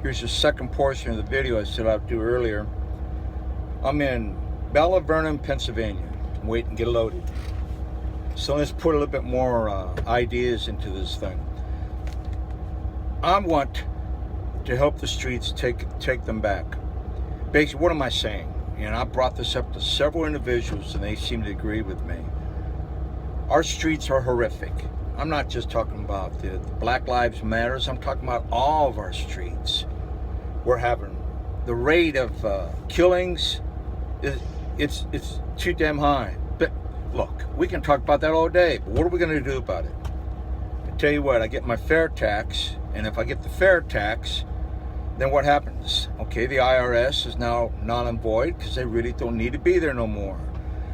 Here's the second portion of the video I said I'd do earlier. I'm in Bella Vernon, Pennsylvania. I'm waiting to get loaded. So let's put a little bit more ideas into this thing. I want to help the streets take them back. Basically, what am I saying? And I brought this up to several individuals and they seem to agree with me. Our streets are horrific. I'm not just talking about the Black Lives Matters. I'm talking about all of our streets. We're having the rate of killings. It's too damn high. But look, we can talk about that all day. But what are we going to do about it? I tell you what, I get my fair tax, and if I get the fair tax, then what happens? Okay, the IRS is now null and void because they really don't need to be there no more.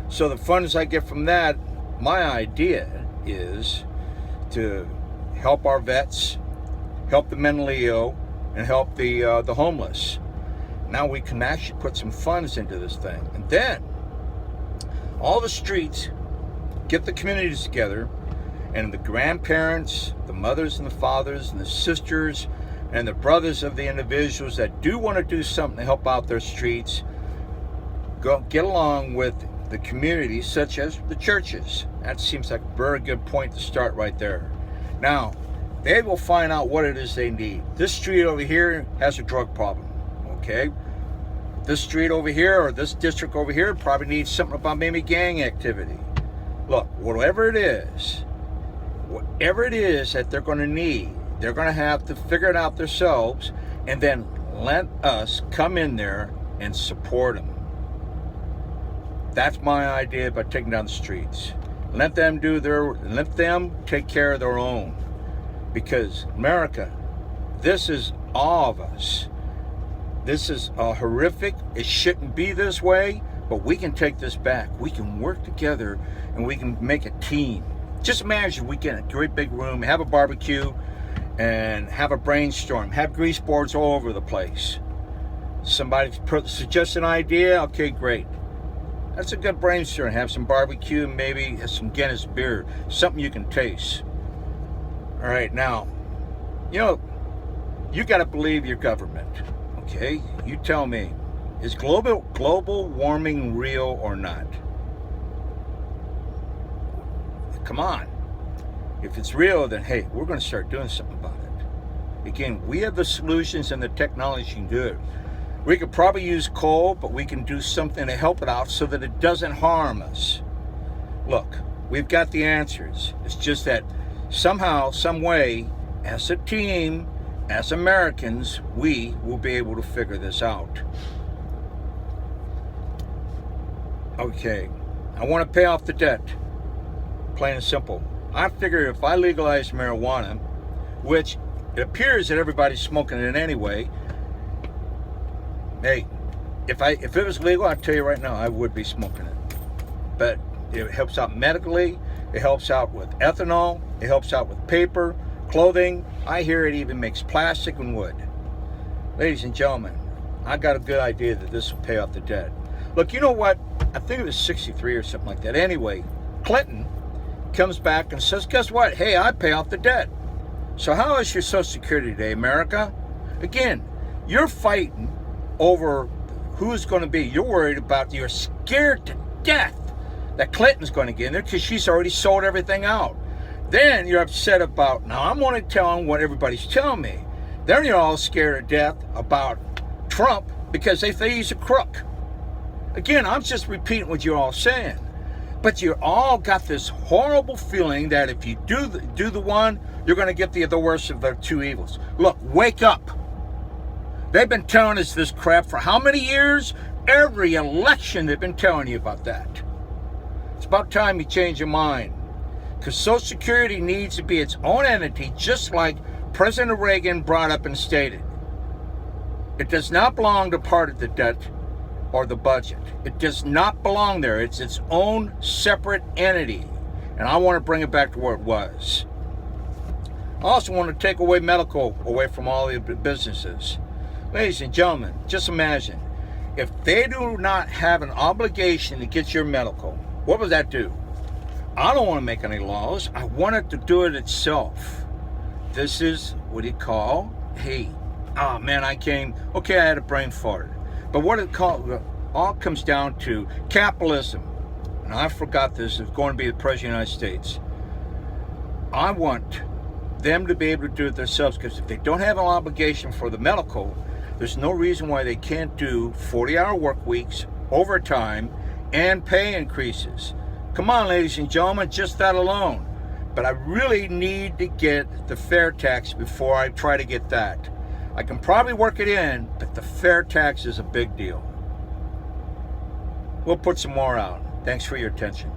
So the funds I get from that, my idea is to help our vets, help the mentally ill, and help the homeless. Now we can actually put some funds into this thing. And then all the streets get the communities together, and the grandparents, the mothers and the fathers and the sisters and the brothers of the individuals that do want to do something to help out their streets, go get along with the communities such as the churches. That seems like a very good point to start right there. Now, they will find out what it is they need. This street over here has a drug problem, okay? This street over here or this district over here probably needs something about maybe gang activity. Look, whatever it is that they're going to need, they're going to have to figure it out themselves and then let us come in there and support them. That's my idea about taking down the streets. Let them take care of their own. Because America, this is all of us. This is horrific. It shouldn't be this way, but we can take this back. We can work together and we can make a team. Just imagine we get a great big room, have a barbecue, and have a brainstorm. Have grease boards all over the place. Somebody suggests an idea. Okay, great. That's a good brainstorm. Have some barbecue and maybe some Guinness beer. Something you can taste. All right, now, you got to believe your government. Okay, you tell me, is global warming real or not? Come on. If it's real, then hey, we're going to start doing something about it. Again, we have the solutions and the technology to do it. We could probably use coal, but we can do something to help it out so that it doesn't harm us. Look, we've got the answers. It's just that somehow, some way, as a team, as Americans, we will be able to figure this out. Okay, I want to pay off the debt. Plain and simple. I figure if I legalize marijuana, which it appears that everybody's smoking it anyway, hey, if it was legal, I'll tell you right now, I would be smoking it. But it helps out medically, it helps out with ethanol, it helps out with paper, clothing. I hear it even makes plastic and wood. Ladies and gentlemen, I got a good idea that this will pay off the debt. Look, you know what? I think it was 63 or something like that. Anyway, Clinton comes back and says, guess what? Hey, I pay off the debt. So how is your Social Security today, America? Again, you're fighting over who's going to be. You're worried about, you're scared to death that Clinton's going to get in there because she's already sold everything out. Then you're upset about, now I'm only telling what everybody's telling me. Then you're all scared to death about Trump because they think he's a crook. Again, I'm just repeating what you're all saying. But you all got this horrible feeling that if you do the one, you're going to get the worst of the two evils. Look, wake up. They've been telling us this crap for how many years? Every election they've been telling you about that. It's about time you change your mind. Because Social Security needs to be its own entity, just like President Reagan brought up and stated. It does not belong to part of the debt or the budget. It does not belong there. It's its own separate entity. And I want to bring it back to where it was. I also want to take away medical away from all the businesses. Ladies and gentlemen, just imagine, if they do not have an obligation to get your medical, what would that do? I don't want to make any laws. I want it to do it itself. This is what you call, hey, Oh man, I had a brain fart. But what it all comes down to capitalism. And I forgot this is going to be the President of the United States. I want them to be able to do it themselves, because if they don't have an obligation for the medical, there's no reason why they can't do 40-hour work weeks, overtime, and pay increases. Come on, ladies and gentlemen, just that alone. But I really need to get the fair tax before I try to get that. I can probably work it in, but the fair tax is a big deal. We'll put some more out. Thanks for your attention.